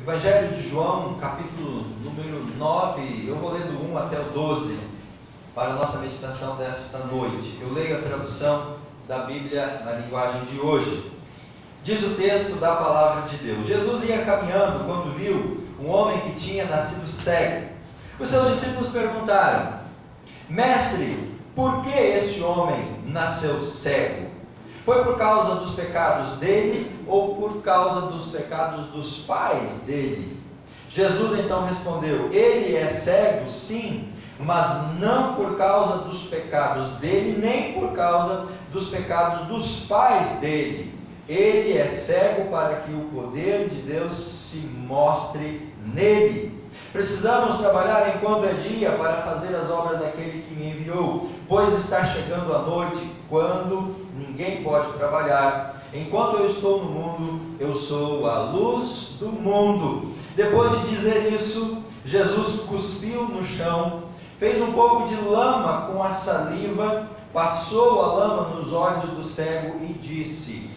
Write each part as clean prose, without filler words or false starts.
Evangelho de João, capítulo número 9, eu vou ler do 1 até o 12, para a nossa meditação desta noite. Eu leio a tradução da Bíblia na linguagem de hoje. Diz o texto da palavra de Deus: Jesus ia caminhando quando viu um homem que tinha nascido cego. Os seus discípulos perguntaram: Mestre, por que este homem nasceu cego? Foi por causa dos pecados dele ou por causa dos pecados dos pais dele? Jesus então respondeu: ele é cego, sim, mas não por causa dos pecados dele, nem por causa dos pecados dos pais dele. Ele é cego para que o poder de Deus se mostre nele. Precisamos trabalhar enquanto é dia para fazer as obras daquele que me enviou, pois está chegando a noite, quando ninguém pode trabalhar. Enquanto eu estou no mundo, eu sou a luz do mundo. Depois de dizer isso, Jesus cuspiu no chão, fez um pouco de lama com a saliva, passou a lama nos olhos do cego e disse: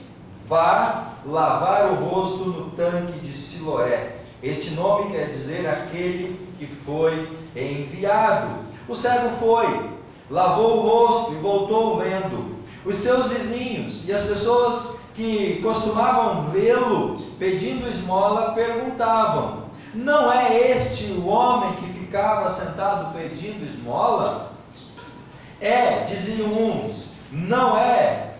vá lavar o rosto no tanque de Siloé. Este nome quer dizer aquele que foi enviado. O cego foi, lavou o rosto e voltou vendo. Os seus vizinhos e as pessoas que costumavam vê-lo pedindo esmola perguntavam: não é este o homem que ficava sentado pedindo esmola? É, diziam uns. Não é,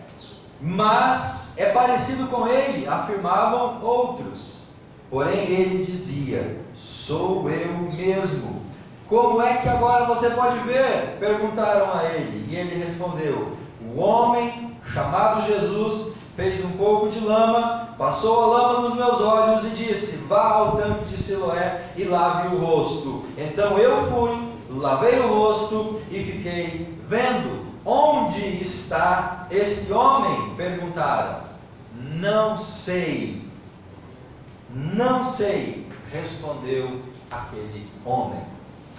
mas é parecido com ele, afirmavam outros. Porém ele dizia: sou eu mesmo. Como é que agora você pode ver? Perguntaram a ele. E ele respondeu: o homem chamado Jesus fez um pouco de lama, passou a lama nos meus olhos e disse: vá ao tanque de Siloé e lave o rosto. Então eu fui, lavei o rosto e fiquei vendo. Onde está este homem? Perguntaram. Não sei. Não sei, respondeu aquele homem.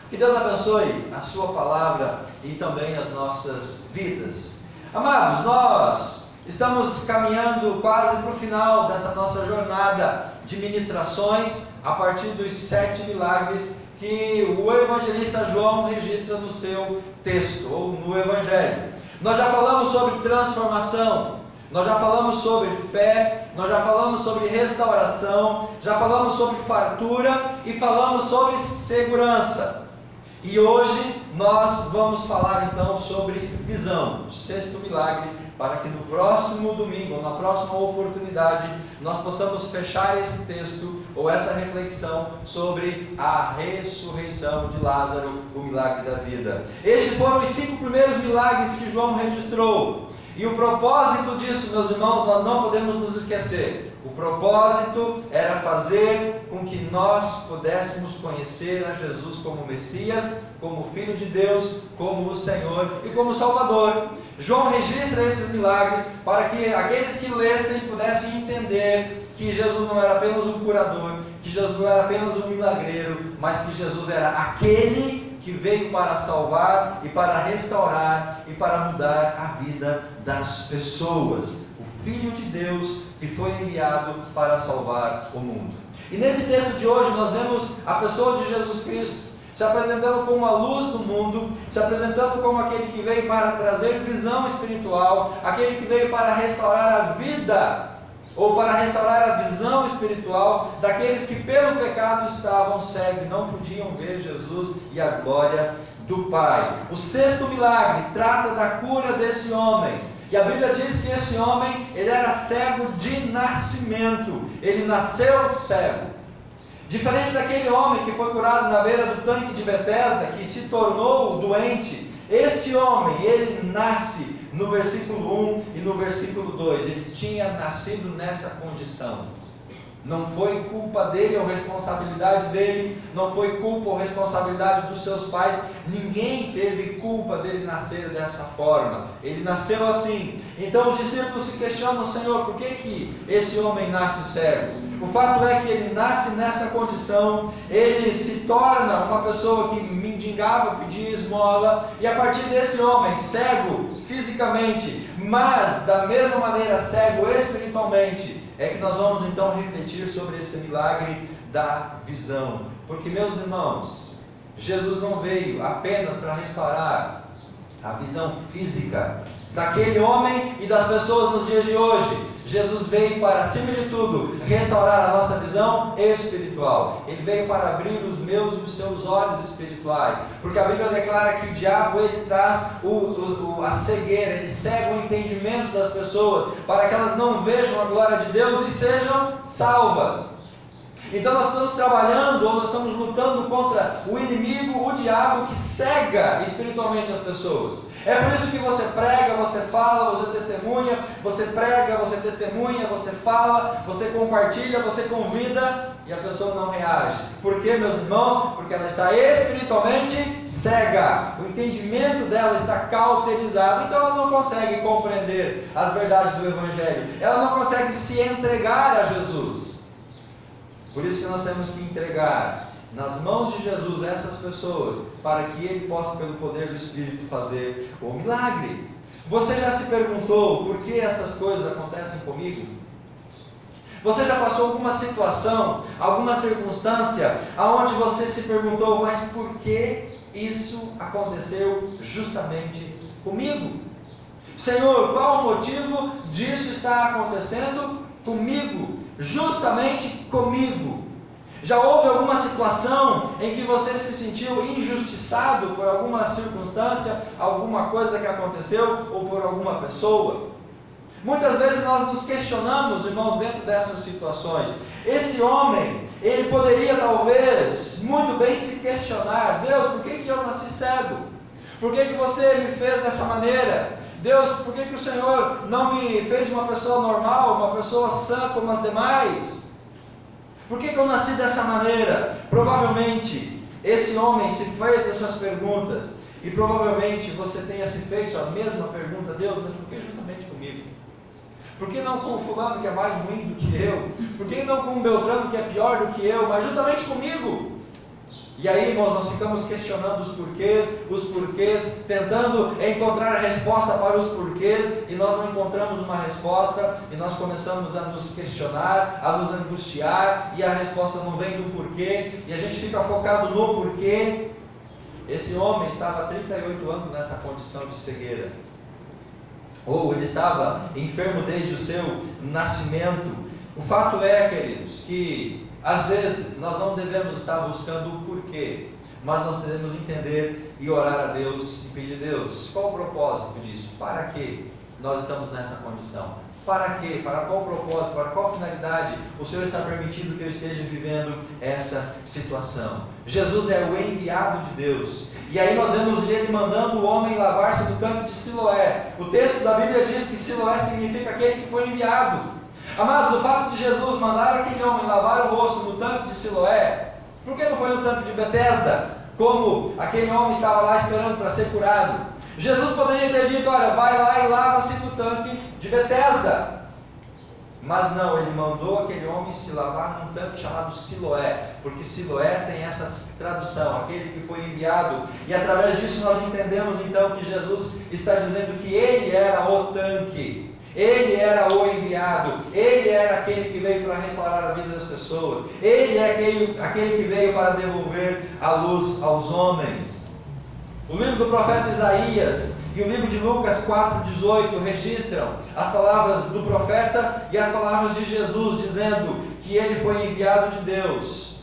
Que Deus abençoe a sua palavra e também as nossas vidas. Amados, nós estamos caminhando quase para o final dessa nossa jornada de ministrações a partir dos 7 milagres que o evangelista João registra no seu texto, ou no evangelho. Nós já falamos sobre transformação, nós já falamos sobre fé, nós já falamos sobre restauração, já falamos sobre fartura e falamos sobre segurança. E hoje nós vamos falar então sobre visão, o 6º milagre, para que no próximo domingo, ou na próxima oportunidade, nós possamos fechar esse texto ou essa reflexão sobre a ressurreição de Lázaro, o milagre da vida. Estes foram os 5 primeiros milagres que João registrou. E o propósito disso, meus irmãos, nós não podemos nos esquecer. O propósito era fazer com que nós pudéssemos conhecer a Jesus como Messias, como Filho de Deus, como o Senhor e como Salvador. João registra esses milagres para que aqueles que lessem pudessem entender que Jesus não era apenas um curador, que Jesus não era apenas um milagreiro, mas que Jesus era aquele que veio para salvar e para restaurar e para mudar a vida das pessoas. O Filho de Deus que foi enviado para salvar o mundo. E nesse texto de hoje nós vemos a pessoa de Jesus Cristo se apresentando como a luz do mundo, se apresentando como aquele que veio para trazer visão espiritual, aquele que veio para restaurar a vida, ou para restaurar a visão espiritual daqueles que pelo pecado estavam cegos e não podiam ver Jesus e a glória do Pai. O 6º milagre trata da cura desse homem. E a Bíblia diz que esse homem, ele era cego de nascimento. Ele nasceu cego. Diferente daquele homem que foi curado na beira do tanque de Betesda, que se tornou doente, este homem, ele nasce no versículo 1 e no versículo 2, ele tinha nascido nessa condição. Não foi culpa dele ou responsabilidade dele, não foi culpa ou responsabilidade dos seus pais, ninguém teve culpa dele nascer dessa forma, ele nasceu assim. Então os discípulos se questionam: Senhor, por que esse homem nasce cego? O fato é que ele nasce nessa condição, ele se torna uma pessoa que mendigava, pedia esmola, e a partir desse homem, cego fisicamente, mas da mesma maneira cego espiritualmente, é que nós vamos então refletir sobre esse milagre da visão. Porque, meus irmãos, Jesus não veio apenas para restaurar a visão física daquele homem e das pessoas nos dias de hoje. Jesus veio para, acima de tudo, restaurar a nossa visão espiritual. Ele veio para abrir os meus e os seus olhos espirituais. Porque a Bíblia declara que o diabo, ele traz a cegueira, ele cega o entendimento das pessoas, para que elas não vejam a glória de Deus e sejam salvas. Então nós estamos trabalhando, ou nós estamos lutando contra o inimigo, o diabo, que cega espiritualmente as pessoas. É por isso que você prega, você fala, você testemunha, você prega, você testemunha, você fala, você compartilha, você convida, e a pessoa não reage. Por quê, meus irmãos? Porque ela está espiritualmente cega. O entendimento dela está cauterizado, então ela não consegue compreender as verdades do Evangelho. Ela não consegue se entregar a Jesus. Por isso que nós temos que entregar nas mãos de Jesus essas pessoas, para que Ele possa, pelo poder do Espírito, fazer o milagre. Você já se perguntou por que essas coisas acontecem comigo? Você já passou alguma situação, alguma circunstância, aonde você se perguntou, mas por que isso aconteceu justamente comigo? Senhor, qual o motivo disso estar acontecendo comigo? Justamente comigo. Já houve alguma situação em que você se sentiu injustiçado por alguma circunstância, alguma coisa que aconteceu, ou por alguma pessoa? Muitas vezes nós nos questionamos, irmãos, dentro dessas situações. Esse homem, ele poderia talvez muito bem se questionar: Deus, por que eu nasci cego? Por que você me fez dessa maneira? Deus, por que o Senhor não me fez uma pessoa normal, uma pessoa sã como as demais? Por que eu nasci dessa maneira? Provavelmente esse homem se fez essas perguntas, e provavelmente você tenha se feito a mesma pergunta: Deus, mas por que justamente comigo? Por que não com o fulano que é mais ruim do que eu? Por que não com o Beltrano que é pior do que eu, mas justamente comigo? E aí, irmãos, nós ficamos questionando os porquês, tentando encontrar a resposta para os porquês, e nós não encontramos uma resposta, e nós começamos a nos questionar, a nos angustiar, e a resposta não vem do porquê, e a gente fica focado no porquê. Esse homem estava há 38 anos nessa condição de cegueira, ou ele estava enfermo desde o seu nascimento. O fato é, queridos, que às vezes nós não devemos estar buscando o porquê, mas nós devemos entender e orar a Deus e pedir: Deus, qual o propósito disso? Para que nós estamos nessa condição? Para quê? Para qual propósito? Para qual finalidade o Senhor está permitindo que eu esteja vivendo essa situação? Jesus é o enviado de Deus. E aí nós vemos ele mandando o homem lavar-se no tanque de Siloé. O texto da Bíblia diz que Siloé significa aquele que foi enviado. Amados, o fato de Jesus mandar aquele homem lavar o rosto no tanque de Siloé, por que não foi no tanque de Betesda, como aquele homem estava lá esperando para ser curado? Jesus poderia ter dito: olha, vai lá e lava-se no tanque de Betesda. Mas não, ele mandou aquele homem se lavar num tanque chamado Siloé, porque Siloé tem essa tradução, aquele que foi enviado, e através disso nós entendemos então que Jesus está dizendo que ele era o tanque. Ele era o enviado, ele era aquele que veio para restaurar a vida das pessoas, ele é aquele que veio para devolver a luz aos homens. O livro do profeta Isaías e o livro de Lucas 4,18 registram as palavras do profeta e as palavras de Jesus, dizendo que ele foi enviado de Deus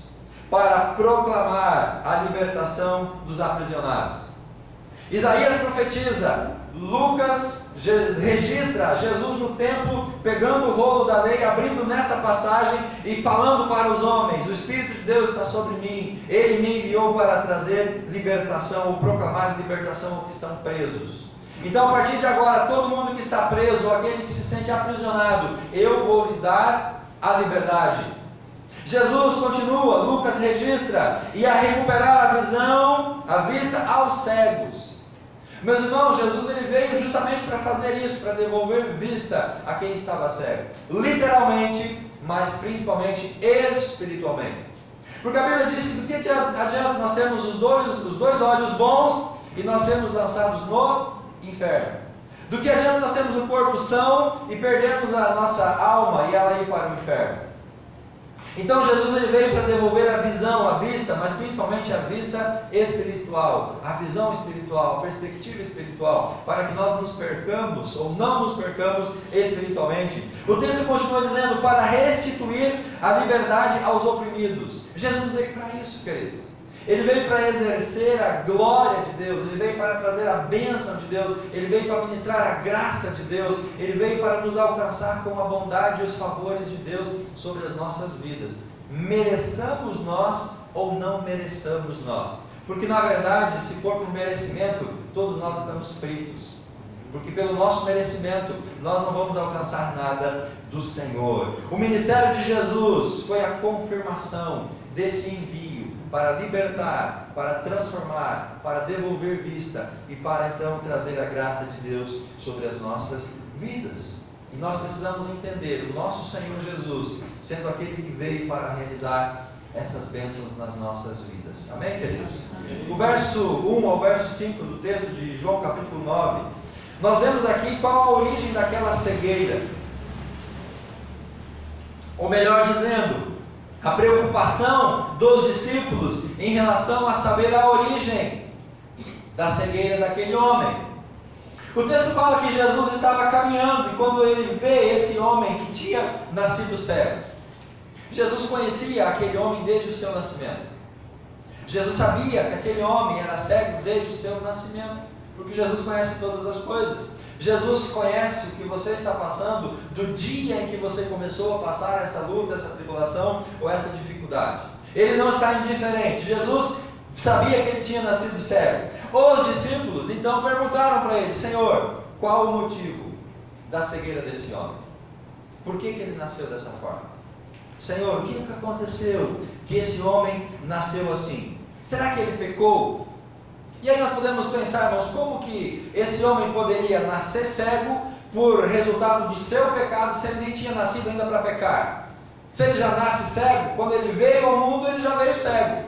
para proclamar a libertação dos aprisionados. Isaías profetiza, Lucas registra Jesus no templo, pegando o rolo da lei, abrindo nessa passagem e falando para os homens: o Espírito de Deus está sobre mim, Ele me enviou para trazer libertação, ou proclamar libertação aos que estão presos. Então, a partir de agora, todo mundo que está preso, ou aquele que se sente aprisionado, eu vou lhes dar a liberdade. Jesus continua, Lucas registra, e a recuperar a visão, a vista aos cegos. Meus irmãos, Jesus ele veio justamente para fazer isso, para devolver vista a quem estava cego. Literalmente, mas principalmente espiritualmente. Porque a Bíblia diz que do que adianta nós termos os dois olhos bons e nós sermos lançados no inferno? Do que adianta nós termos o corpo são e perdermos a nossa alma e ela ir para o inferno? Então Jesus ele veio para devolver a visão, a vista, mas principalmente a vista espiritual, a visão espiritual, a perspectiva espiritual, para que nós nos percamos ou não nos percamos espiritualmente. O texto continua dizendo, para restituir a liberdade aos oprimidos. Jesus veio para isso, querido. Ele veio para exercer a glória de Deus, ele veio para trazer a bênção de Deus, ele veio para ministrar a graça de Deus, ele veio para nos alcançar com a bondade e os favores de Deus sobre as nossas vidas. Mereçamos nós ou não mereçamos nós? Porque na verdade, se for por merecimento, todos nós estamos fritos. Porque pelo nosso merecimento, nós não vamos alcançar nada do Senhor. O ministério de Jesus foi a confirmação desse envio para libertar, para transformar, para devolver vista e para então trazer a graça de Deus sobre as nossas vidas. E nós precisamos entender o nosso Senhor Jesus sendo aquele que veio para realizar essas bênçãos nas nossas vidas. Amém, queridos? Amém. O verso 1 ao verso 5 do texto de João capítulo 9, nós vemos aqui qual a origem daquela cegueira. Ou melhor dizendo, a preocupação dos discípulos em relação a saber a origem da cegueira daquele homem. O texto fala que Jesus estava caminhando e quando ele vê esse homem que tinha nascido cego, Jesus conhecia aquele homem desde o seu nascimento. Jesus sabia que aquele homem era cego desde o seu nascimento, porque Jesus conhece todas as coisas. Jesus conhece o que você está passando do dia em que você começou a passar essa luta, essa tribulação ou essa dificuldade. Ele não está indiferente. Jesus sabia que ele tinha nascido cego. Os discípulos então perguntaram para ele: Senhor, qual o motivo da cegueira desse homem? Por que ele nasceu dessa forma? Senhor, o que aconteceu que esse homem nasceu assim? Será que ele pecou? E aí nós podemos pensar, irmãos, como que esse homem poderia nascer cego por resultado do seu pecado, se ele nem tinha nascido ainda para pecar? Se ele já nasce cego, quando ele veio ao mundo, ele já veio cego.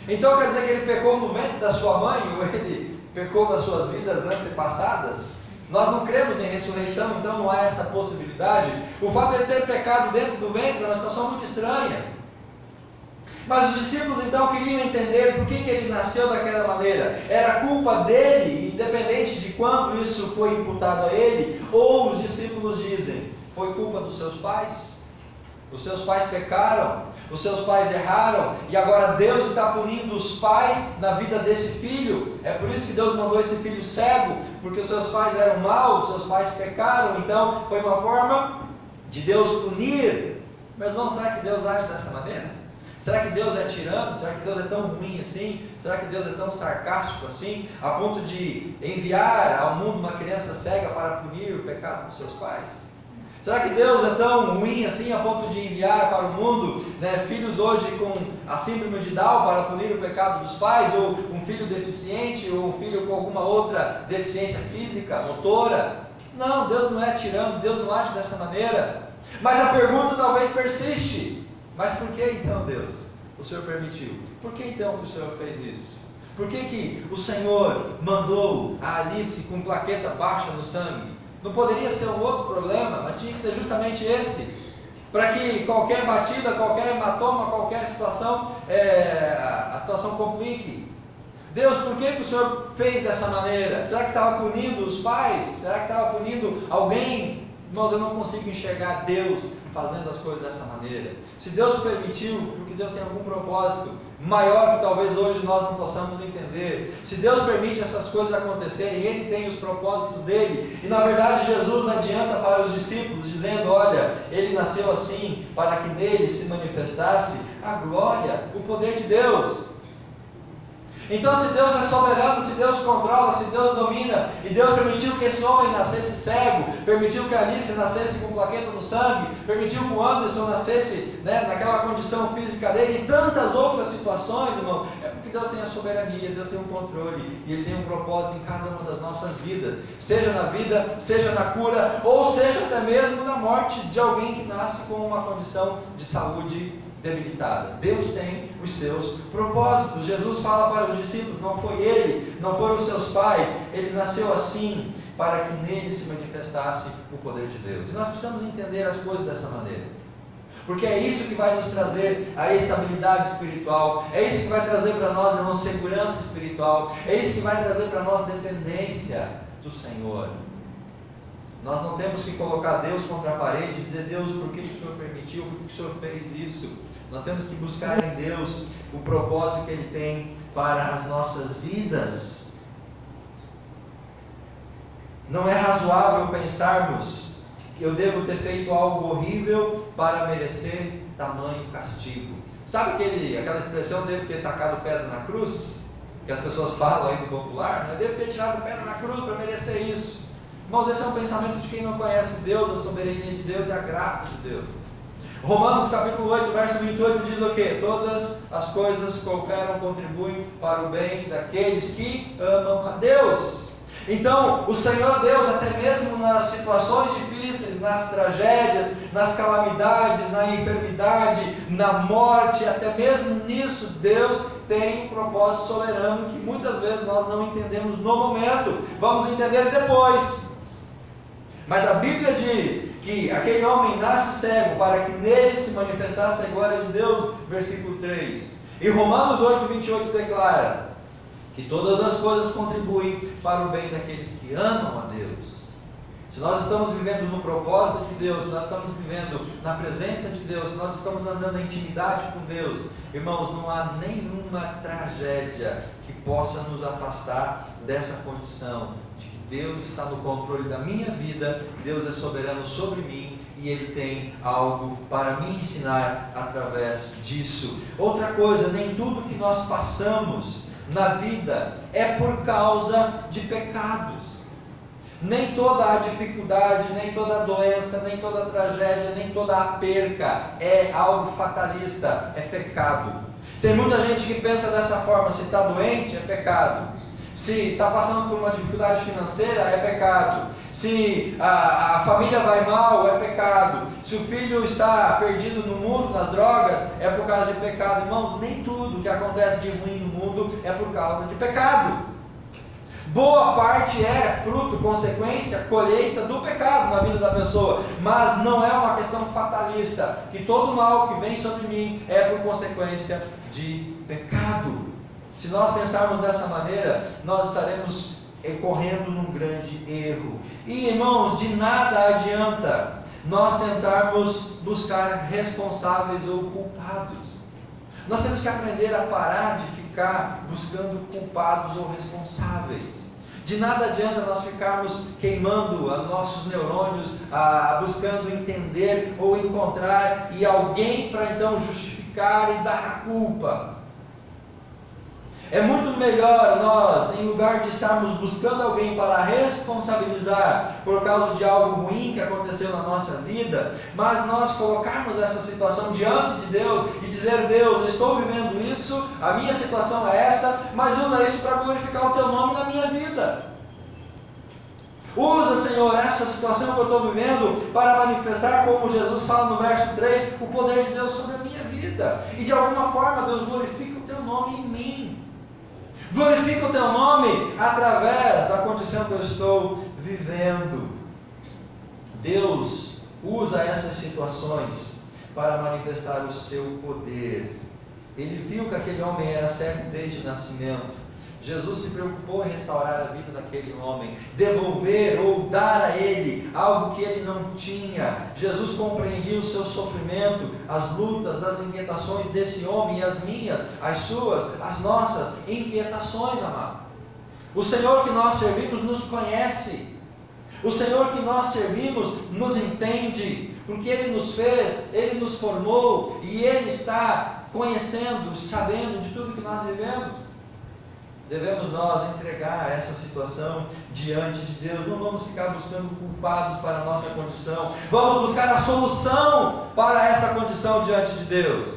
Então quer dizer que ele pecou no ventre da sua mãe, ou ele pecou nas suas vidas antepassadas? Nós não cremos em ressurreição, então não há essa possibilidade. O fato de ele ter pecado dentro do ventre é uma situação muito estranha. Mas os discípulos então queriam entender por que ele nasceu daquela maneira. Era culpa dele, independente de quando isso foi imputado a ele? Ou os discípulos dizem, foi culpa dos seus pais? Os seus pais pecaram, os seus pais erraram, e agora Deus está punindo os pais na vida desse filho. É por isso que Deus mandou esse filho cego, porque os seus pais eram maus, os seus pais pecaram. Então foi uma forma de Deus punir. Mas não, será que Deus age dessa maneira? Será que Deus é tirano? Será que Deus é tão ruim assim? Será que Deus é tão sarcástico assim, a ponto de enviar ao mundo uma criança cega para punir o pecado dos seus pais? Será que Deus é tão ruim assim, a ponto de enviar para o mundo filhos hoje com a síndrome de Down para punir o pecado dos pais? Ou um filho deficiente, ou um filho com alguma outra deficiência física, motora? Não, Deus não é tirano, Deus não age dessa maneira. Mas a pergunta talvez persiste. Mas por que então, Deus, o Senhor permitiu? Por que então o Senhor fez isso? Por que o Senhor mandou a Alice com plaqueta baixa no sangue? Não poderia ser um outro problema, mas tinha que ser justamente esse. Para que qualquer batida, qualquer hematoma, qualquer situação, a situação complique. Deus, por que o Senhor fez dessa maneira? Será que estava punindo os pais? Será que estava punindo alguém? Irmãos, eu não consigo enxergar Deus fazendo as coisas dessa maneira. Se Deus permitiu, porque Deus tem algum propósito maior que talvez hoje nós não possamos entender. Se Deus permite essas coisas acontecerem, Ele tem os propósitos dele. E na verdade Jesus adianta para os discípulos, dizendo, olha, Ele nasceu assim, para que nele se manifestasse a glória, o poder de Deus. Então, se Deus é soberano, se Deus controla, se Deus domina, e Deus permitiu que esse homem nascesse cego, permitiu que a Alice nascesse com plaqueta no sangue, permitiu que o Anderson nascesse naquela condição física dele, e tantas outras situações, irmãos, é porque Deus tem a soberania, Deus tem um controle, e Ele tem um propósito em cada uma das nossas vidas, seja na vida, seja na cura, ou seja até mesmo na morte de alguém que nasce com uma condição de saúde debilitada. Deus tem os seus propósitos. Jesus fala para os discípulos, não foi ele, não foram os seus pais, ele nasceu assim, para que nele se manifestasse o poder de Deus. E nós precisamos entender as coisas dessa maneira, porque é isso que vai nos trazer a estabilidade espiritual, é isso que vai trazer para nós, irmãos, segurança espiritual, é isso que vai trazer para nós dependência do Senhor. Nós não temos que colocar Deus contra a parede e dizer, Deus, por que o Senhor permitiu, por que o Senhor fez isso? Nós temos que buscar em Deus o propósito que Ele tem para as nossas vidas. Não é razoável pensarmos que eu devo ter feito algo horrível para merecer tamanho castigo. Sabe aquela expressão, devo ter tacado pedra na cruz? Que as pessoas falam aí no popular, né? Eu devo ter tirado pedra na cruz para merecer isso. Irmãos, esse é um pensamento de quem não conhece Deus, a soberania de Deus e a graça de Deus. Romanos capítulo 8, verso 28 diz o quê? Todas as coisas cooperam, contribuem para o bem daqueles que amam a Deus. Então, o Senhor Deus, até mesmo nas situações difíceis, nas tragédias, nas calamidades, na enfermidade, na morte, até mesmo nisso, Deus tem um propósito soberano que muitas vezes nós não entendemos no momento, vamos entender depois. Mas a Bíblia diz que aquele homem nasce cego para que nele se manifestasse a glória de Deus, versículo 3. E Romanos 8, 28 declara que todas as coisas contribuem para o bem daqueles que amam a Deus. Se nós estamos vivendo no propósito de Deus, nós estamos vivendo na presença de Deus, nós estamos andando em intimidade com Deus, irmãos, não há nenhuma tragédia que possa nos afastar dessa condição de que Deus está no controle da minha vida, Deus é soberano sobre mim e Ele tem algo para me ensinar através disso. Outra coisa, nem tudo que nós passamos na vida é por causa de pecados. Nem toda a dificuldade, nem toda a doença, nem toda a tragédia, nem toda a perca é algo fatalista, é pecado. Tem muita gente que pensa dessa forma: se está doente, é pecado. Se está passando por uma dificuldade financeira, é pecado. Se a família vai mal, é pecado. Se o filho está perdido no mundo, nas drogas, é por causa de pecado. Irmãos, nem tudo que acontece de ruim no mundo é por causa de pecado. Boa parte é fruto, consequência, colheita do pecado na vida da pessoa, mas não é uma questão fatalista, que todo mal que vem sobre mim é por consequência de pecado. Se nós pensarmos dessa maneira, nós estaremos correndo num grande erro. E, irmãos, de nada adianta nós tentarmos buscar responsáveis ou culpados. Nós temos que aprender a parar de ficar buscando culpados ou responsáveis. De nada adianta nós ficarmos queimando nossos neurônios, buscando entender ou encontrar e alguém para então justificar e dar a culpa. É muito melhor nós, em lugar de estarmos buscando alguém para responsabilizar por causa de algo ruim que aconteceu na nossa vida, mas nós colocarmos essa situação diante de Deus e dizer: Deus, eu estou vivendo isso, a minha situação é essa, mas usa isso para glorificar o Teu nome na minha vida. Usa, Senhor, essa situação que eu estou vivendo para manifestar, como Jesus fala no verso 3, o poder de Deus sobre a minha vida. E de alguma forma, Deus, glorifica o Teu nome em mim. Glorifica o Teu nome através da condição que eu estou vivendo. Deus usa essas situações para manifestar o seu poder. Ele viu que aquele homem era cego desde o nascimento. Jesus se preocupou em restaurar a vida daquele homem, devolver ou dar a ele algo que ele não tinha. Jesus compreendia o seu sofrimento, as lutas, as inquietações desse homem e as minhas, as suas, as nossas inquietações, amado. O Senhor que nós servimos nos conhece. O Senhor que nós servimos nos entende, porque Ele nos fez, Ele nos formou e Ele está conhecendo, sabendo de tudo que nós vivemos. Devemos nós entregar essa situação diante de Deus. Não vamos ficar buscando culpados para a nossa condição. Vamos buscar a solução para essa condição diante de Deus.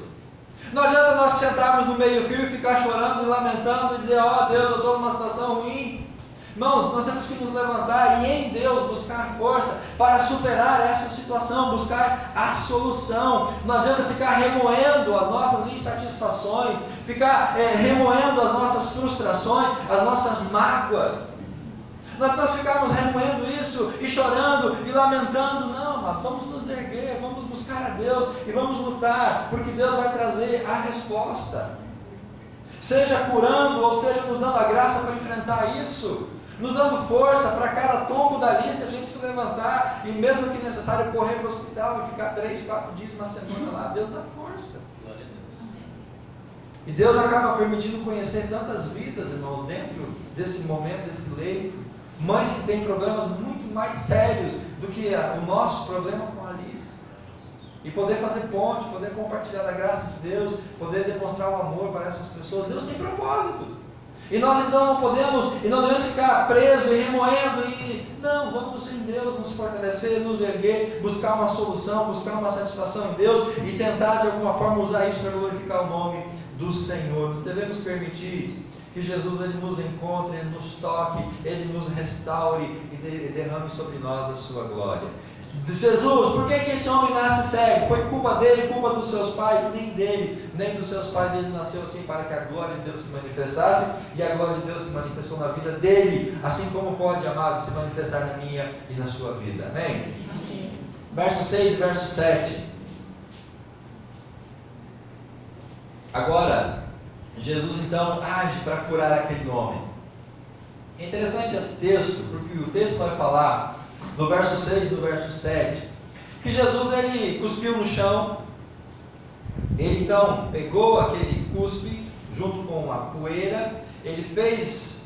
Não adianta nós sentarmos no meio-fio e ficar chorando e lamentando e dizer: ó Deus, eu estou numa situação ruim. Irmãos, nós temos que nos levantar e em Deus buscar força para superar essa situação, buscar a solução. Não adianta ficar remoendo as nossas insatisfações, ficar remoendo as nossas frustrações, as nossas mágoas. Nós ficarmos remoendo isso e chorando e lamentando. Não, mas vamos nos erguer, vamos buscar a Deus e vamos lutar, porque Deus vai trazer a resposta. Seja curando ou seja nos dando a graça para enfrentar isso, nos dando força para cada tombo dali, se a gente se levantar e mesmo que necessário correr para o hospital e ficar 3, 4 dias, uma semana lá, Deus dá força. E Deus acaba permitindo conhecer tantas vidas, irmãos, dentro desse momento, desse leito. Mães que têm problemas muito mais sérios do que o nosso problema com a Alice. E poder fazer ponte, poder compartilhar da graça de Deus, poder demonstrar o amor para essas pessoas. Deus tem propósito. E nós então não podemos ficar presos e remoendo. Não, vamos em Deus nos fortalecer, nos erguer, buscar uma solução, buscar uma satisfação em Deus e tentar de alguma forma usar isso para glorificar o nome do Senhor. Nós devemos permitir que Jesus ele nos encontre, ele nos toque, ele nos restaure e derrame sobre nós a sua glória. Jesus, por que esse homem nasce cego? Foi culpa dele, culpa dos seus pais? Nem dele, nem dos seus pais. Ele nasceu assim para que a glória de Deus se manifestasse, e a glória de Deus se manifestou na vida dele, assim como pode, amado, se manifestar na minha e na sua vida. Amém? Amém. Verso 6 e verso 7. Agora, Jesus então age para curar aquele homem. É interessante esse texto, porque o texto vai falar no verso 6 e no verso 7 que Jesus ele cuspiu no chão. Ele então pegou aquele cuspe junto com a poeira, ele fez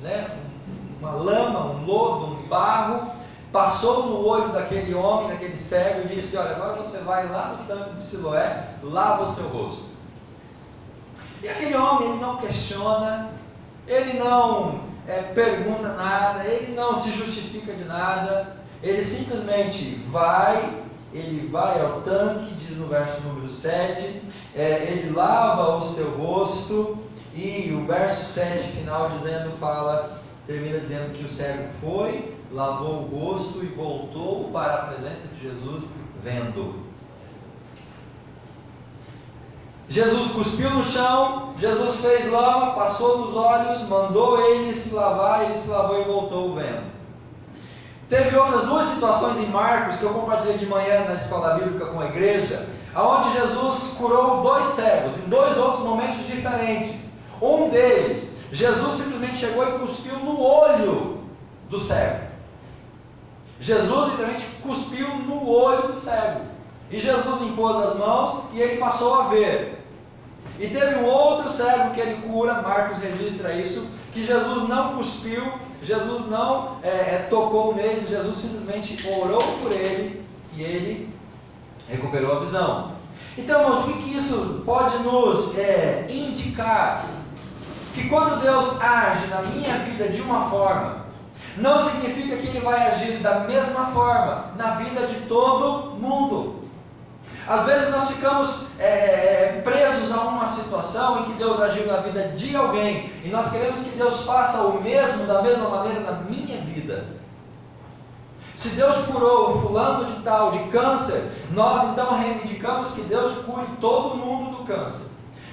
uma lama, um lodo, um barro, passou no olho daquele homem, daquele cego, e disse: olha, agora você vai lá no tanque de Siloé, lava o seu rosto. E aquele homem, ele não questiona, ele não pergunta nada, ele não se justifica de nada, ele simplesmente ele vai ao tanque, diz no verso número 7, ele lava o seu rosto, e o verso 7 final termina dizendo que o cego foi, lavou o rosto e voltou para a presença de Jesus, vendo. Jesus cuspiu no chão, Jesus fez lama, passou nos olhos, mandou ele se lavar, ele se lavou e voltou vendo. Teve outras 2 situações em Marcos, que eu compartilhei de manhã na escola bíblica com a igreja, onde Jesus curou 2 cegos, em 2 outros momentos diferentes. Um deles, Jesus simplesmente chegou e cuspiu no olho do cego. Jesus literalmente cuspiu no olho do cego. E Jesus impôs as mãos e ele passou a ver. E teve um outro cego que ele cura, Marcos registra isso, que Jesus não cuspiu, Jesus não tocou nele, Jesus simplesmente orou por ele e ele recuperou a visão. Então, irmãos, o que isso pode nos indicar? Que quando Deus age na minha vida de uma forma, não significa que Ele vai agir da mesma forma na vida de todo mundo. Às vezes nós ficamos presos a uma situação em que Deus agiu na vida de alguém, e nós queremos que Deus faça o mesmo, da mesma maneira na minha vida. Se Deus curou o fulano de tal de câncer, nós então reivindicamos que Deus cure todo mundo do câncer.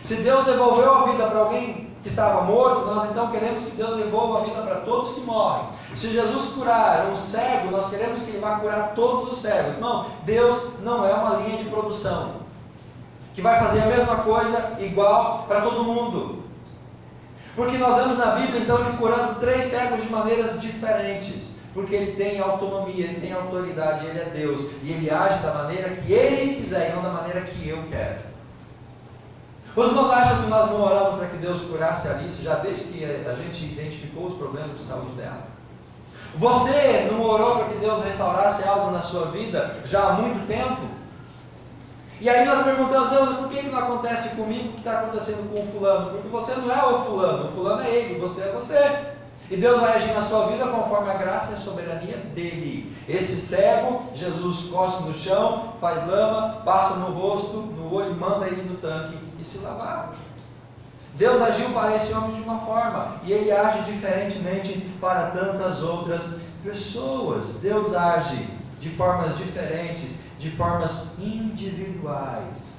Se Deus devolveu a vida para alguém que estava morto, nós então queremos que Deus devolva a vida para todos que morrem. Se Jesus curar um cego, nós queremos que Ele vá curar todos os cegos. Não, Deus não é uma linha de produção que vai fazer a mesma coisa igual para todo mundo. Porque nós vemos na Bíblia então Ele curando 3 cegos de maneiras diferentes. Porque Ele tem autonomia, Ele tem autoridade, Ele é Deus. E Ele age da maneira que Ele quiser e não da maneira que eu quero. Os irmãos acham que nós não oramos para que Deus curasse a Alice já desde que a gente identificou os problemas de saúde dela? Você não orou para que Deus restaurasse algo na sua vida já há muito tempo? E aí nós perguntamos: Deus, por que não acontece comigo o que está acontecendo com o fulano? Porque você não é o fulano é ele, você é você. E Deus vai agir na sua vida conforme a graça e a soberania dele. Esse cego, Jesus cospe no chão, faz lama, passa no rosto, no olho, manda ele no tanque e se lavar. Deus agiu para esse homem de uma forma, e Ele age diferentemente para tantas outras pessoas. Deus age de formas diferentes, de formas individuais.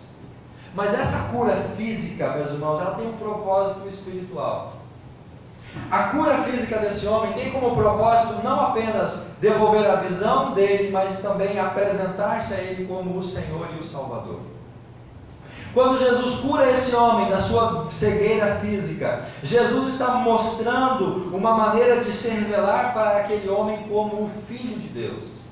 Mas essa cura física, meus irmãos, ela tem um propósito espiritual. A cura física desse homem tem como propósito não apenas devolver a visão dele, mas também apresentar-se a ele como o Senhor e o Salvador. Quando Jesus cura esse homem da sua cegueira física, Jesus está mostrando uma maneira de se revelar para aquele homem como o Filho de Deus.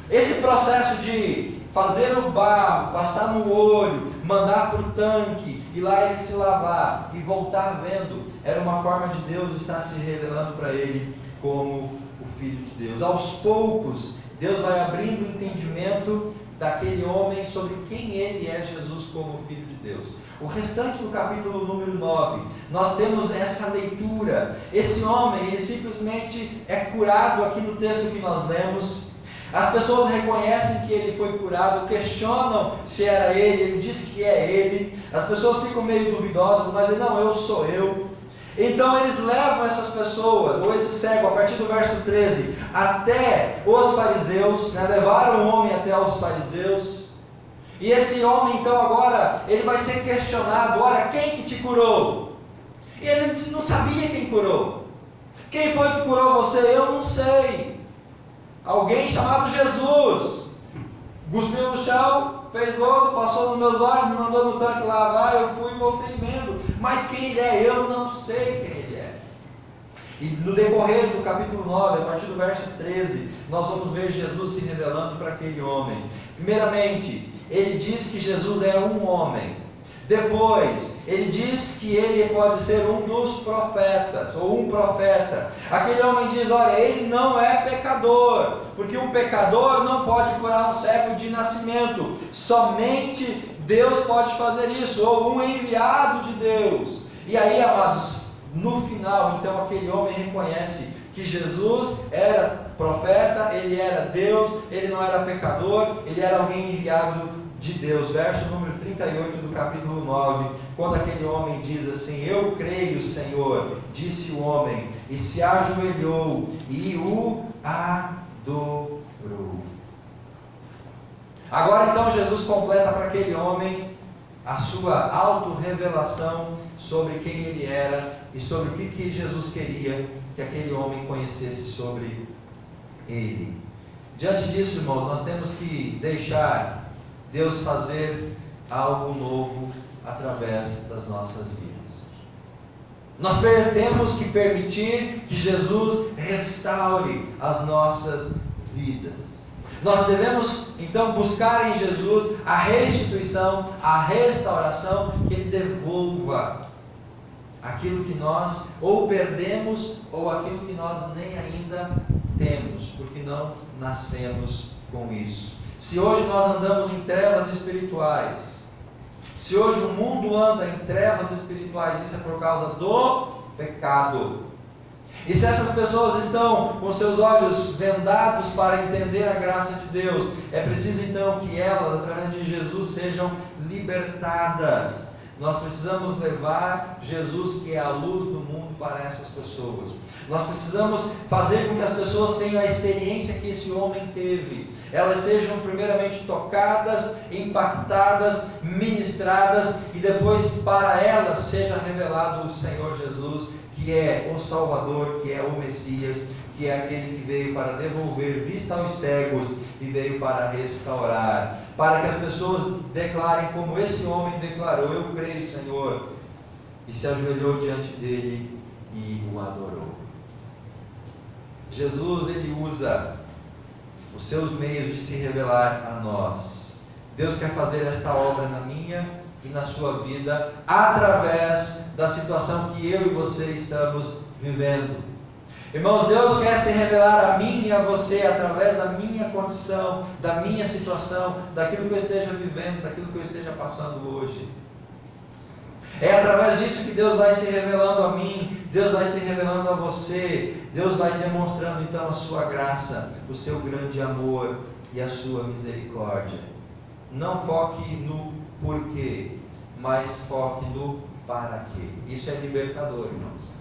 Esse processo de fazer o barro, passar no olho, mandar para o tanque, e lá ele se lavar e voltar vendo, era uma forma de Deus estar se revelando para ele como o Filho de Deus. Aos poucos, Deus vai abrindo o entendimento daquele homem sobre quem ele é, Jesus, como Filho de Deus. O restante do capítulo número 9, nós temos essa leitura. Esse homem, ele simplesmente é curado aqui no texto que nós lemos. As pessoas reconhecem que ele foi curado, questionam se era ele diz que é ele. As pessoas ficam meio duvidosas, mas ele, não, eu sou eu. Então eles levam essas pessoas, ou esse cego, a partir do verso 13, até os fariseus, né? Levaram o homem até os fariseus. E esse homem, então, agora, ele vai ser questionado: olha, quem que te curou? E ele não sabia quem curou. Quem foi que curou você? Eu não sei. Alguém chamado Jesus. Cuspiu no chão, fez lodo, passou nos meus olhos, me mandou no tanque lavar, eu fui e voltei vendo. Mas quem ele é? Eu não sei quem ele é. E no decorrer do capítulo 9, a partir do verso 13, nós vamos ver Jesus se revelando para aquele homem. Primeiramente, ele diz que Jesus é um homem. Depois, ele diz que ele pode ser um dos profetas, ou um profeta. Aquele homem diz: olha, ele não é pecador, porque um pecador não pode curar um cego de nascimento. Somente Deus pode fazer isso, ou um enviado de Deus. E aí, amados, no final, então, aquele homem reconhece que Jesus era profeta, ele era Deus, ele não era pecador, ele era alguém enviado de Deus. Verso número 38 do capítulo 9, quando aquele homem diz assim: eu creio, Senhor, disse o homem, e se ajoelhou e o adorou. Agora então Jesus completa para aquele homem a sua autorrevelação sobre quem ele era e sobre o que Jesus queria que aquele homem conhecesse sobre ele. Diante disso, irmãos, nós temos que deixar Deus fazer algo novo através das nossas vidas. Nós temos que permitir que Jesus restaure as nossas vidas. Nós devemos então buscar em Jesus a restituição, a restauração, que Ele devolva aquilo que nós ou perdemos ou aquilo que nós nem ainda temos, porque não nascemos com isso. Se hoje nós andamos em trevas espirituais, se hoje o mundo anda em trevas espirituais, isso é por causa do pecado. E se essas pessoas estão com seus olhos vendados para entender a graça de Deus, é preciso então que elas, através de Jesus, sejam libertadas. Nós precisamos levar Jesus, que é a luz do mundo, para essas pessoas. Nós precisamos fazer com que as pessoas tenham a experiência que esse homem teve. Elas sejam primeiramente tocadas, impactadas, ministradas, e depois para elas seja revelado o Senhor Jesus, que é o Salvador, que é o Messias, que é aquele que veio para devolver vista aos cegos e veio para restaurar, para que as pessoas declarem como esse homem declarou: eu creio, Senhor, e se ajoelhou diante dele e o adorou. Jesus, ele usa os seus meios de se revelar a nós. Deus quer fazer esta obra na minha e na sua vida, através da situação que eu e você estamos vivendo. Irmãos, Deus quer se revelar a mim e a você através da minha condição, da minha situação, daquilo que eu esteja vivendo, daquilo que eu esteja passando hoje. É através disso que Deus vai se revelando a mim, Deus vai se revelando a você, Deus vai demonstrando então a sua graça, o seu grande amor e a sua misericórdia. Não foque no porquê, mas foque no para quê. Isso é libertador, irmãos.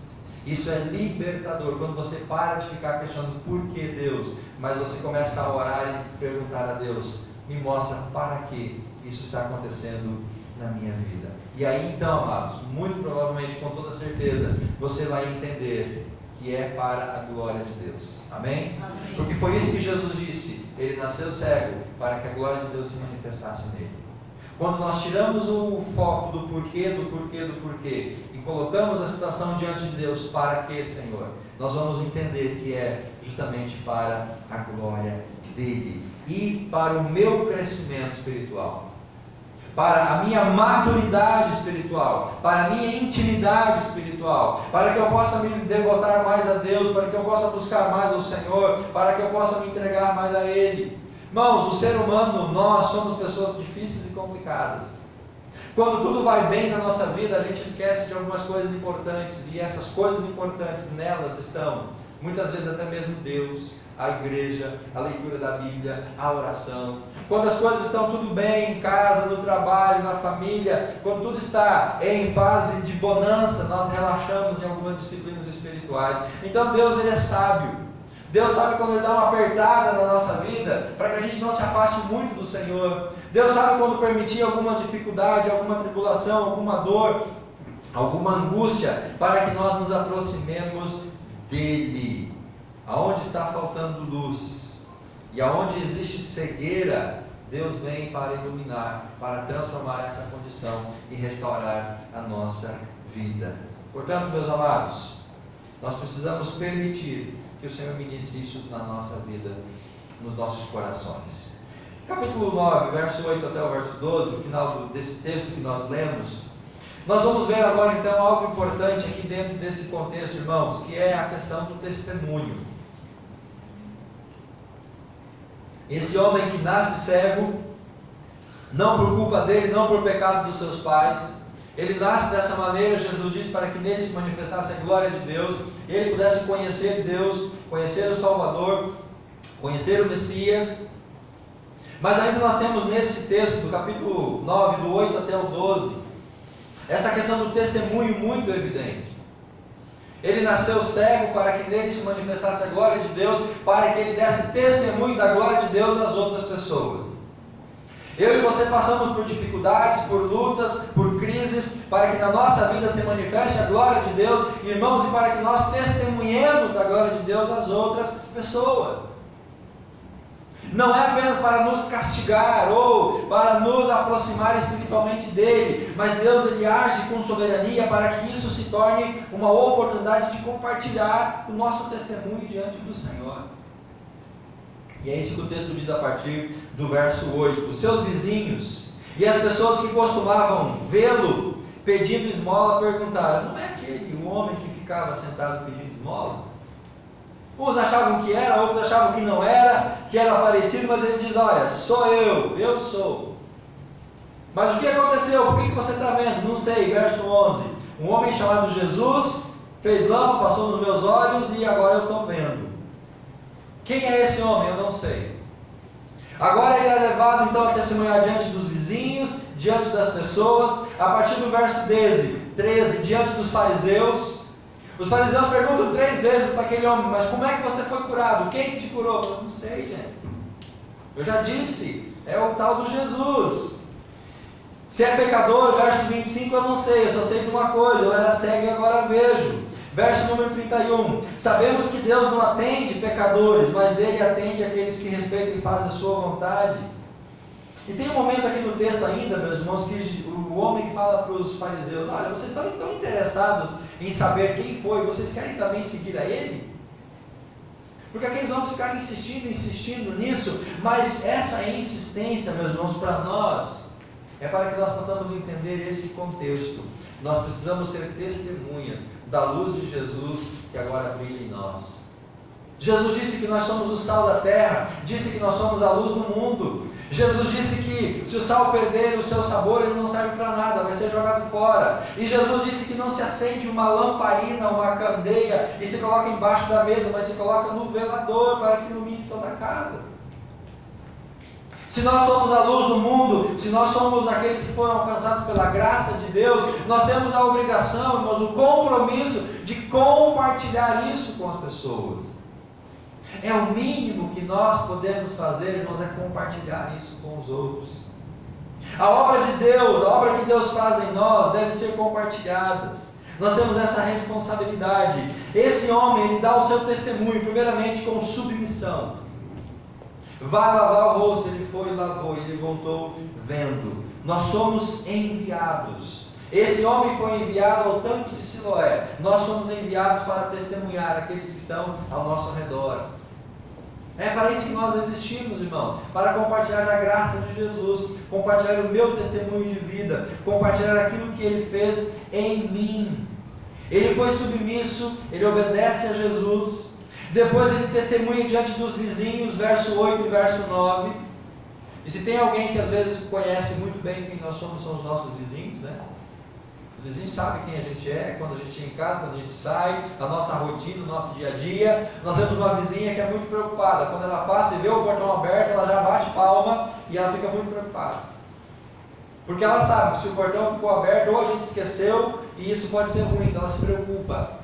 Isso é libertador, quando você para de ficar questionando por que Deus, mas você começa a orar e perguntar a Deus, me mostra para que isso está acontecendo na minha vida. E aí então, amados, muito provavelmente, com toda certeza, você vai entender que é para a glória de Deus. Amém? Amém. Porque foi isso que Jesus disse, ele nasceu cego para que a glória de Deus se manifestasse nele. Quando nós tiramos o foco do porquê, e colocamos a situação diante de Deus, para quê, Senhor? Nós vamos entender que é justamente para a glória dele e para o meu crescimento espiritual, para a minha maturidade espiritual, para a minha intimidade espiritual, para que eu possa me devotar mais a Deus, para que eu possa buscar mais ao Senhor, para que eu possa me entregar mais a Ele. Irmãos, o ser humano, nós somos pessoas difíceis e complicadas. Quando tudo vai bem na nossa vida, a gente esquece de algumas coisas importantes, e essas coisas importantes, nelas estão, muitas vezes até mesmo Deus, a igreja, a leitura da Bíblia, a oração. Quando as coisas estão tudo bem em casa, no trabalho, na família, quando tudo está em fase de bonança, nós relaxamos em algumas disciplinas espirituais. Então Deus, Ele é sábio. Deus sabe quando Ele dá uma apertada na nossa vida, para que a gente não se afaste muito do Senhor. Deus sabe quando permitir alguma dificuldade, alguma tribulação, alguma dor, alguma angústia, para que nós nos aproximemos dEle. Aonde está faltando luz e aonde existe cegueira, Deus vem para iluminar, para transformar essa condição e restaurar a nossa vida. Portanto, meus amados, nós precisamos permitir que o Senhor ministre isso na nossa vida, nos nossos corações. Capítulo 9, verso 8 até o verso 12, no final desse texto que nós lemos, nós vamos ver agora então algo importante aqui dentro desse contexto, irmãos, que é a questão do testemunho. Esse homem que nasce cego, não por culpa dele, não por pecado dos seus pais, ele nasce dessa maneira, Jesus disse, para que nele se manifestasse a glória de Deus, ele pudesse conhecer Deus, conhecer o Salvador, conhecer o Messias. Mas ainda nós temos nesse texto, do capítulo 9, do 8 até o 12, essa questão do testemunho muito evidente. Ele nasceu cego para que nele se manifestasse a glória de Deus, para que ele desse testemunho da glória de Deus às outras pessoas. Eu e você passamos por dificuldades, por lutas, por crises, para que na nossa vida se manifeste a glória de Deus, irmãos, e para que nós testemunhemos da glória de Deus às outras pessoas. Não é apenas para nos castigar ou para nos aproximar espiritualmente dele, mas Deus, ele age com soberania para que isso se torne uma oportunidade de compartilhar o nosso testemunho diante do Senhor. E é isso que o texto diz a partir do verso 8. Os seus vizinhos e as pessoas que costumavam vê-lo pedindo esmola perguntaram: não é aquele o homem que ficava sentado pedindo esmola? Uns achavam que era, outros achavam que não era, que era parecido, mas ele diz: olha, sou eu sou. Mas o que aconteceu? Por que você está vendo? Não sei. Verso 11: um homem chamado Jesus fez lama, passou nos meus olhos e agora eu estou vendo. Quem é esse homem? Eu não sei. Agora ele é levado então a testemunhar diante dos vizinhos, diante das pessoas, a partir do verso 13, diante dos fariseus. Os fariseus perguntam 3 vezes para aquele homem: mas como é que você foi curado? Quem que te curou? Eu não sei, gente. Eu já disse, é o tal do Jesus. Se é pecador, verso 25, eu não sei, eu só sei de uma coisa: eu era cego e agora vejo. Verso número 31, sabemos que Deus não atende pecadores, mas Ele atende aqueles que respeitam e fazem a sua vontade. E tem um momento aqui no texto ainda, meus irmãos, que o homem fala para os fariseus: olha, vocês estão tão interessados em saber quem foi, vocês querem também seguir a Ele? Porque aqueles homens ficaram insistindo nisso, mas essa insistência, meus irmãos, para nós, é para que nós possamos entender esse contexto. Nós precisamos ser testemunhas da luz de Jesus que agora brilha em nós. Jesus disse que nós somos o sal da terra, disse que nós somos a luz do mundo. Jesus disse que se o sal perder o seu sabor, ele não serve para nada, vai ser jogado fora. E Jesus disse que não se acende uma lamparina, uma candeia e se coloca embaixo da mesa, mas se coloca no velador para que ilumine toda a casa. Se nós somos a luz do mundo, se nós somos aqueles que foram alcançados pela graça de Deus, nós temos a obrigação, irmãos, o compromisso de compartilhar isso com as pessoas. É o mínimo que nós podemos fazer, irmãos, é compartilhar isso com os outros. A obra de Deus, a obra que Deus faz em nós, deve ser compartilhada. Nós temos essa responsabilidade. Esse homem, ele dá o seu testemunho, primeiramente com submissão. Vai lavar o rosto, ele foi e lavou, ele voltou vendo. Nós somos enviados. Esse homem foi enviado ao tanque de Siloé. Nós somos enviados para testemunhar aqueles que estão ao nosso redor. É para isso que nós existimos, irmãos, para compartilhar a graça de Jesus, compartilhar o meu testemunho de vida, compartilhar aquilo que Ele fez em mim. Ele foi submisso, ele obedece a Jesus, depois ele testemunha diante dos vizinhos, verso 8 e verso 9. E se tem alguém que às vezes conhece muito bem quem nós somos, são os nossos vizinhos, né? Os vizinhos sabem quem a gente é, quando a gente chega em casa, quando a gente sai, a nossa rotina, o nosso dia a dia. Nós temos uma vizinha que é muito preocupada. Quando ela passa e vê o portão aberto, ela já bate palma e ela fica muito preocupada. Porque ela sabe que se o portão ficou aberto, ou a gente esqueceu, e isso pode ser ruim, então ela se preocupa.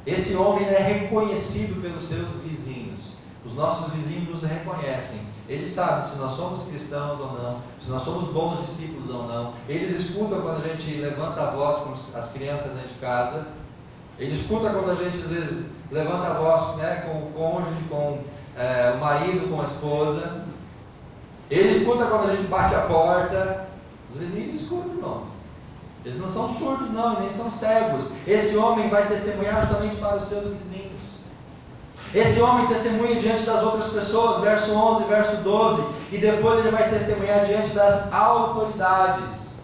Esse homem é reconhecido pelos seus vizinhos. Os nossos vizinhos nos reconhecem. Eles sabem se nós somos cristãos ou não, se nós somos bons discípulos ou não. Eles escutam quando a gente levanta a voz com as crianças dentro de casa. Eles escutam quando a gente às vezes levanta a voz, né, com o cônjuge, com o marido, com a esposa. Eles escutam quando a gente bate a porta. Os vizinhos escutam, irmãos. Eles não são surdos não, nem são cegos. Esse homem vai testemunhar justamente para os seus vizinhos. Esse homem testemunha diante das outras pessoas, verso 11, verso 12, e depois ele vai testemunhar diante das autoridades.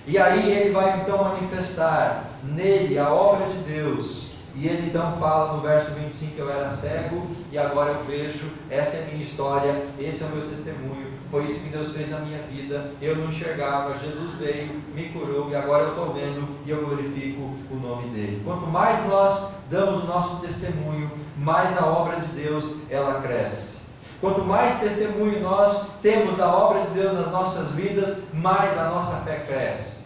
E aí ele vai então manifestar nele a obra de Deus. E ele então fala no verso 25, eu era cego e agora eu vejo, essa é a minha história, esse é o meu testemunho, foi isso que Deus fez na minha vida, eu não enxergava, Jesus veio, me curou e agora eu estou vendo e eu glorifico o nome dele. Quanto mais nós damos o nosso testemunho, mais a obra de Deus ela cresce. Quanto mais testemunho nós temos da obra de Deus nas nossas vidas, mais a nossa fé cresce.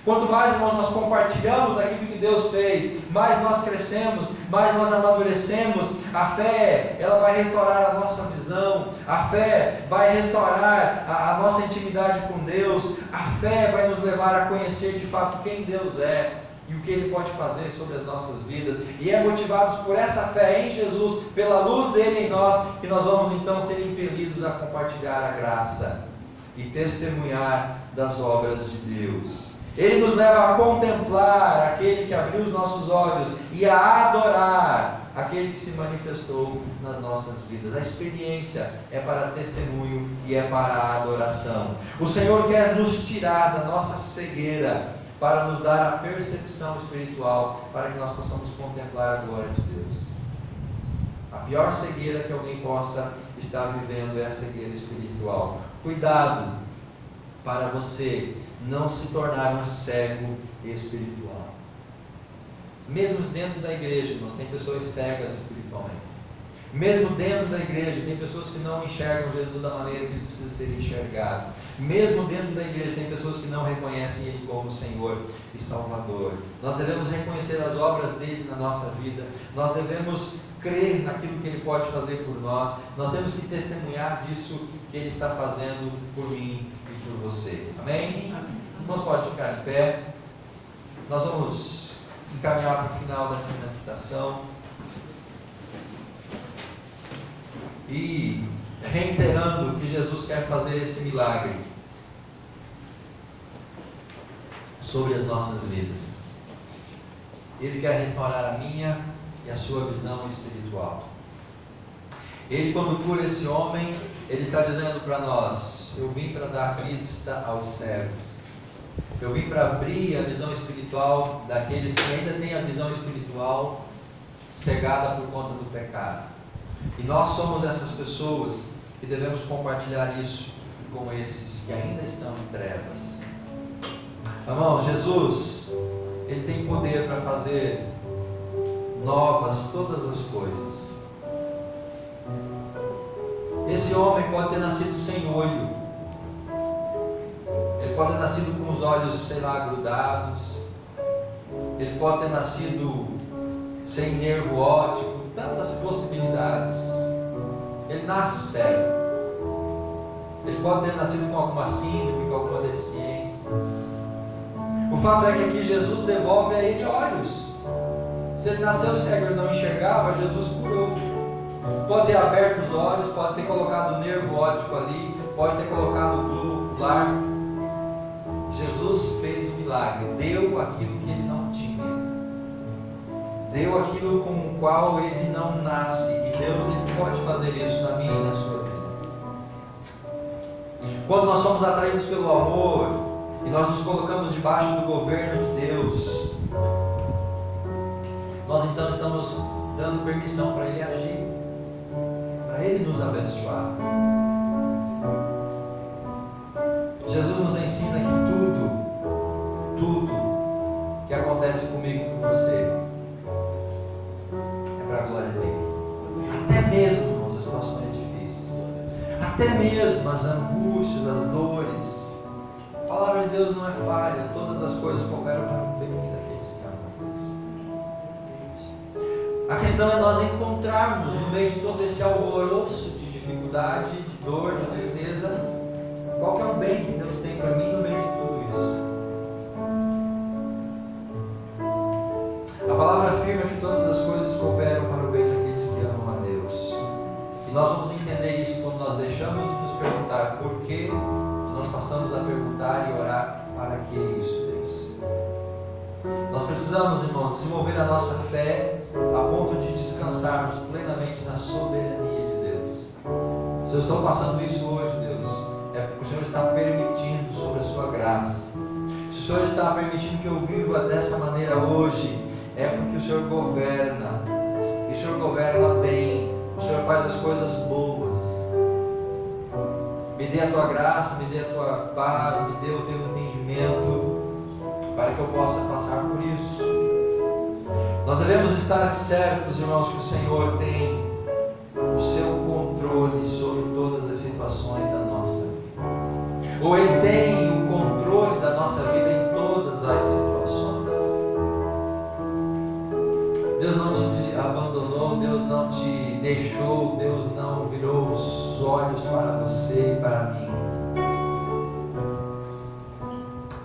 Quanto mais, irmãos, nós compartilhamos daquilo que Deus fez, mais nós crescemos, mais nós amadurecemos. A fé, ela vai restaurar a nossa visão. A fé vai restaurar a nossa intimidade com Deus. A fé vai nos levar a conhecer de fato quem Deus é e o que Ele pode fazer sobre as nossas vidas. E é motivados por essa fé em Jesus, pela luz dele em nós, que nós vamos então ser impelidos a compartilhar a graça e testemunhar das obras de Deus. Ele nos leva a contemplar aquele que abriu os nossos olhos e a adorar aquele que se manifestou nas nossas vidas. A experiência é para testemunho e é para a adoração. O Senhor quer nos tirar da nossa cegueira para nos dar a percepção espiritual, para que nós possamos contemplar a glória de Deus. A pior cegueira que alguém possa estar vivendo é a cegueira espiritual. Cuidado para você não se tornar um cego espiritual. Mesmo dentro da igreja, nós tem pessoas cegas espiritualmente. Mesmo dentro da igreja, tem pessoas que não enxergam Jesus da maneira que ele precisa ser enxergado. Mesmo dentro da igreja, tem pessoas que não reconhecem Ele como Senhor e Salvador. Nós devemos reconhecer as obras dele na nossa vida. Nós devemos crer naquilo que Ele pode fazer por nós. Nós temos que testemunhar disso que Ele está fazendo por mim e por você. Amém? Irmãos, pode ficar em pé. Nós vamos encaminhar para o final dessa meditação. E reiterando que Jesus quer fazer esse milagre sobre as nossas vidas. Ele quer restaurar a minha e a sua visão espiritual. Ele, quando cura esse homem, ele está dizendo para nós: eu vim para dar vista aos cegos. Eu vim para abrir a visão espiritual daqueles que ainda têm a visão espiritual cegada por conta do pecado. E nós somos essas pessoas que devemos compartilhar isso com esses que ainda estão em trevas. Irmãos, Jesus, Ele tem poder para fazer novas todas as coisas. Esse homem pode ter nascido sem olho, ele pode ter nascido com os olhos, sei lá, grudados, ele pode ter nascido sem nervo óptico, tantas possibilidades. Ele nasce cego, ele pode ter nascido com alguma síndrome, com alguma deficiência. O fato é que aqui Jesus devolve a ele olhos. Se ele nasceu cego e não enxergava, Jesus curou. Pode ter aberto os olhos, pode ter colocado o nervo óptico ali, pode ter colocado o globo ocular. Jesus fez o milagre, deu aquilo que ele não tinha, deu aquilo com o qual ele não nasce. E Deus, ele pode fazer isso na minha e na sua vida. Quando nós somos atraídos pelo amor e nós nos colocamos debaixo do governo de Deus, nós então estamos dando permissão para Ele agir, para Ele nos abençoar. Jesus nos ensina que tudo que acontece comigo e com você é para a glória dele. Até mesmo, irmãos, as situações difíceis, até mesmo as angústias, as dores. A palavra de Deus não é falha, todas as coisas cooperam para o bem daqueles que amam. A questão é nós encontrarmos no meio de todo esse alvoroço de dificuldade, de dor, de tristeza, qual que é o bem que Deus tem para mim no meio de tudo isso. A palavra afirma que todas as coisas cooperam para o bem daqueles que amam a Deus. E nós vamos entender isso quando nós deixamos de nos perguntar por quê, e nós passamos a perguntar e orar para que isso, Deus. Nós precisamos, irmãos, desenvolver a nossa fé a ponto de descansarmos plenamente na soberania de Deus. Se eu estou passando isso hoje, Deus, é porque o Senhor está permitindo sobre a sua graça. Se o Senhor está permitindo que eu viva dessa maneira hoje, é porque o Senhor governa. E o Senhor governa bem. O Senhor faz as coisas boas. Me dê a tua graça, me dê a tua paz, me dê o teu entendimento, para que eu possa passar por isso. Nós devemos estar certos, irmãos, que o Senhor tem o seu controle sobre todas as situações da nossa vida. Ou Ele tem o controle da nossa vida em todas as situações. Deus não te abandonou, Deus não te deixou, Deus não virou os olhos para você e para mim.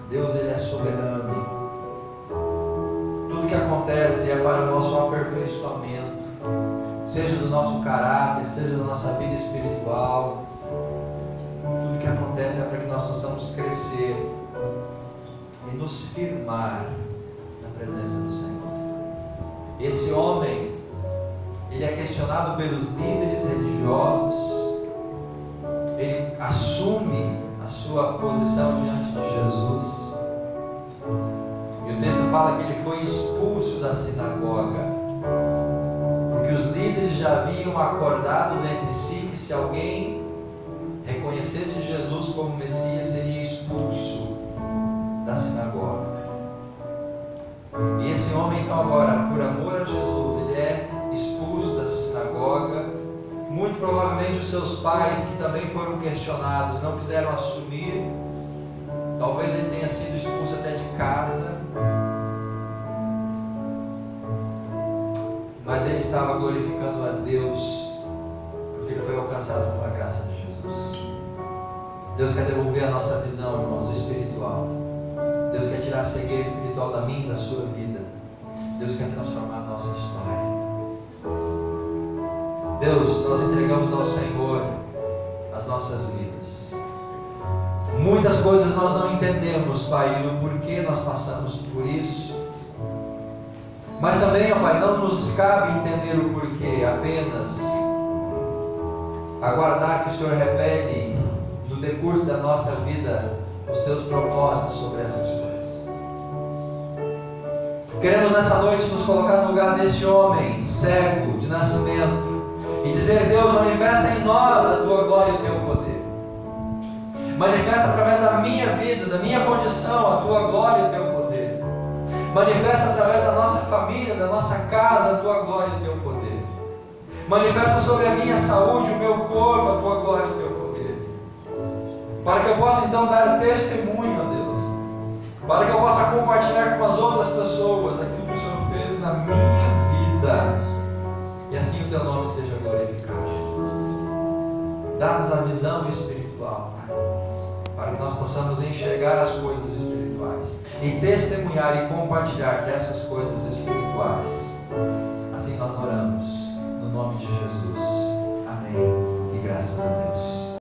Deus, Ele é soberano. Tudo que acontece é para o nosso aperfeiçoamento, seja do nosso caráter, seja da nossa vida espiritual. Tudo que acontece é para que nós possamos crescer e nos firmar na presença do Senhor. Esse homem, ele é questionado pelos líderes religiosos, ele assume a sua posição diante de Jesus. E o texto fala que ele foi expulso da sinagoga, porque os líderes já haviam acordados entre si que se alguém reconhecesse Jesus como Messias, seria expulso da sinagoga. E esse homem, então, agora, por amor a Jesus, ele é expulso da sinagoga. Muito provavelmente os seus pais, que também foram questionados, não quiseram assumir. Talvez ele tenha sido expulso até de casa. Mas ele estava glorificando a Deus, porque ele foi alcançado pela graça de Jesus. Deus quer devolver a nossa visão, irmãos, espiritual. Deus quer tirar a cegueira espiritual da minha e da sua vida. Deus quer transformar a nossa história. Deus, nós entregamos ao Senhor as nossas vidas. Muitas coisas nós não entendemos, Pai, o porquê nós passamos por isso. Mas também, ó Pai, não nos cabe entender o porquê, apenas aguardar que o Senhor revele no decurso da nossa vida os teus propósitos sobre essas coisas. Queremos nessa noite nos colocar no lugar desse homem cego de nascimento e dizer: Deus, manifesta em nós a tua glória e o teu poder. Manifesta através da minha vida, da minha condição, a tua glória e o teu poder. Manifesta através da nossa família, da nossa casa, a tua glória e o teu poder. Manifesta sobre a minha saúde, o meu corpo, a tua glória e o teu poder. Para que eu possa então dar testemunho a Deus. Para que eu possa compartilhar com as outras pessoas aquilo que o Senhor fez na minha vida. E assim o teu nome seja glorificado. Dá-nos a visão espiritual, Pai, para que nós possamos enxergar as coisas espirituais e testemunhar e compartilhar dessas coisas espirituais. Assim nós oramos, no nome de Jesus. Amém. E graças a Deus.